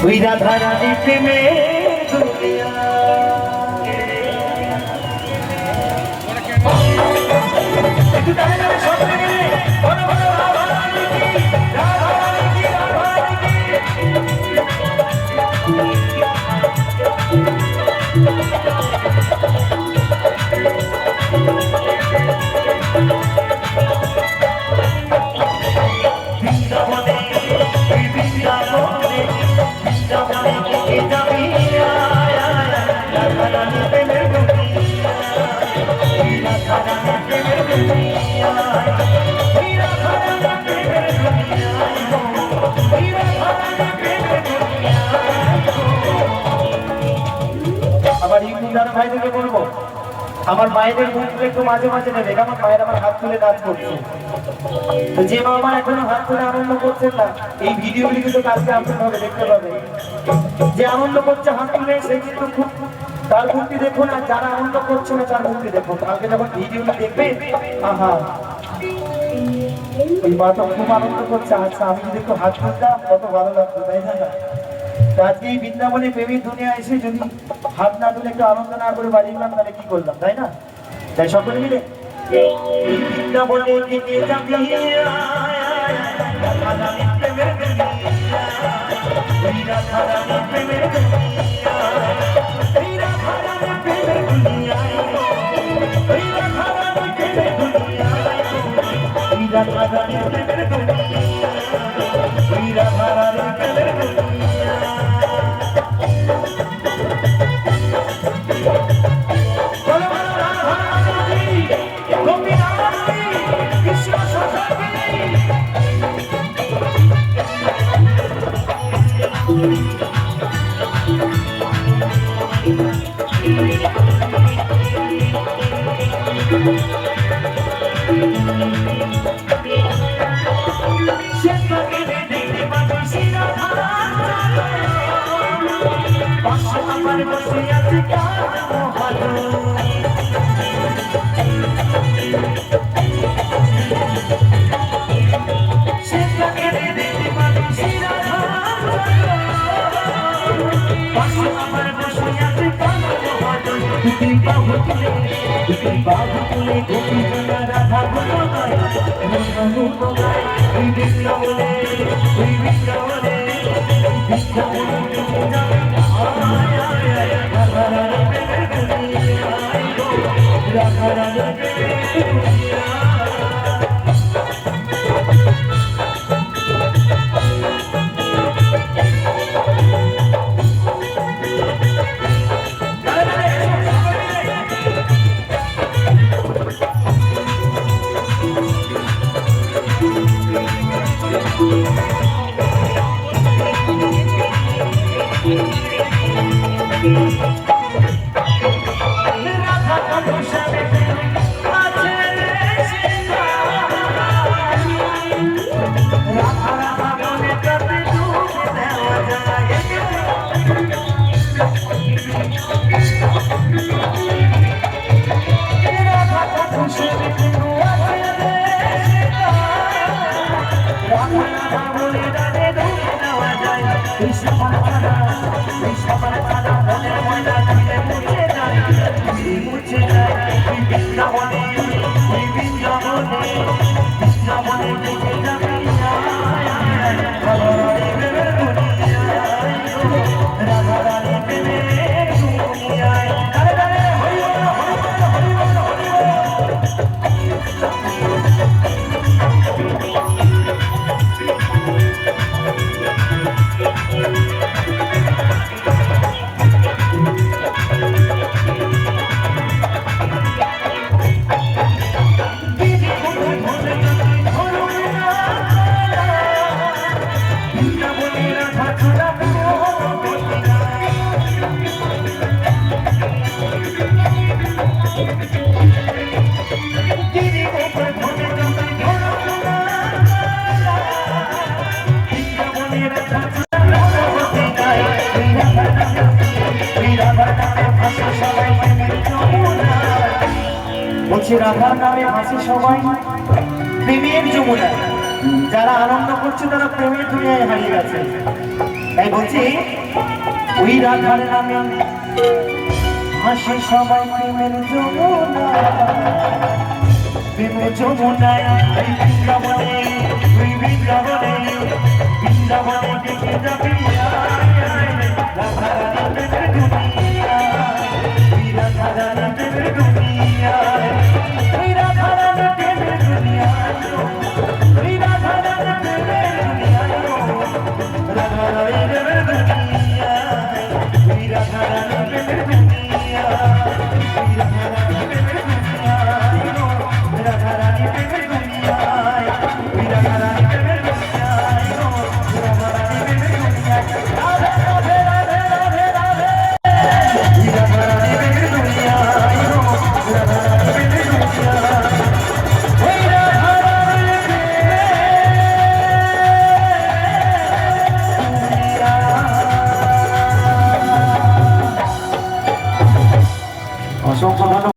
ওই রাধা রানী প্রেমের দুনিয়া একটু তালে তালে সব মিলে বলো বলো রাধা রানী কি রাধা রানী কি রাধা রানী কি বৃন্দাবনে বৃন্দাবনে বৃন্দাবনে কে যাবি রাধা রানী প্রেমের দুনিয়া রাধা রানী প্রেমের দুনিয়া রাধা রানী প্রেমের দুনিয়া রাধা রানী প্রেমের দুনিয়া। আবার ইউটিউবার ভাইদেরকে বলবো আমার মায়েদের মুখগুলো একটু মাঝে মাঝে নেবে, আমার মায়ের আমার হাত তুলে নাচ করছে। তো যে মা আমার এখনো হাত তুলে আনন্দ করছেন না, এই ভিডিওগুলি কিন্তু কালকে আপনারা দেখতে পাবেন। যে আনন্দ করছে হাত তুলে সে কিন্তু খুব তার মুক্তি দেখুন, আর যারা আনন্দ করছে না তার মুক্তি দেখুন। কালকে যখন ভিডিওগুলি দেখবে আহা ওই মা তো খুব আনন্দ করছে। আচ্ছা আমি যদি একটু হাত তুলতাম কত ভালো লাগতো, তাই না? আজকে এই বৃন্দাবনে প্রেমের দুনিয়া এসে যদি হাত না তুলে একটু আনন্দ না করে বাড়ি গেলাম তাহলে কি করলাম, তাই না? তাই সকলে মিলে বৃন্দাবনে নিয়ে যাবি রাধা রানী প্রেমের দুনিয়া রাধা রানী প্রেমের দুনিয়া রাধা রানী প্রেমের দুনিয়া রাধা রানী প্রেমের দুনিয়া রাধা রানী প্রেমের দুনিয়া রাধা রানী প্রেমের দুনিয়া। আমার বসে আছে বাবু তুলে গোপী রাধা গুলো গায় বৃন্দাবনে বৃন্দাবনে রাধা রাধা বলছি রাধার নামে ভাসে সবাই প্রেমের যমুনা। যারা আনন্দ করছে তারা প্রেমের দুনিয়ায় হারিয়ে গেছে। তাই বলছি ওই রাধার নামে হাসি সবাই প্রেমের যমুনা, প্রেমের যমুনায় এই বৃন্দাবনে, ওই বৃন্দাবনে, বৃন্দাবনে দেখে যাবি রাধারানী প্রেমের দুনিয়ায়, ওই রাধারানী প্রেমের দুনিয়ায়, ওই রাধারানী প্রেমের দুনিয়ায়, ওই রাধারানী প্রেমের দুনিয়ায়, রাধারানী প্রেমের দুনিয়ায়, ওই রাধারানী প্রেমের দুনিয়ায়, ওই রাধারানী প্রেমের দুনিয়ায়, রাধারানী প্রেমের দুনিয়ায়, ওই রাধারানী প্রেমের দুনিয়ায়, রাধারানী প্রেমের দুনিয়ায়, রাধে রাধে রাধে রাধে রাধে, ওই রাধারানী প্রেমের দুনিয়ায়, রাধারানী প্রেমের দুনিয়ায়, ওই রাধারানী প্রেমের দুনিয়ায়। অসংখ্য ধন্যবাদ।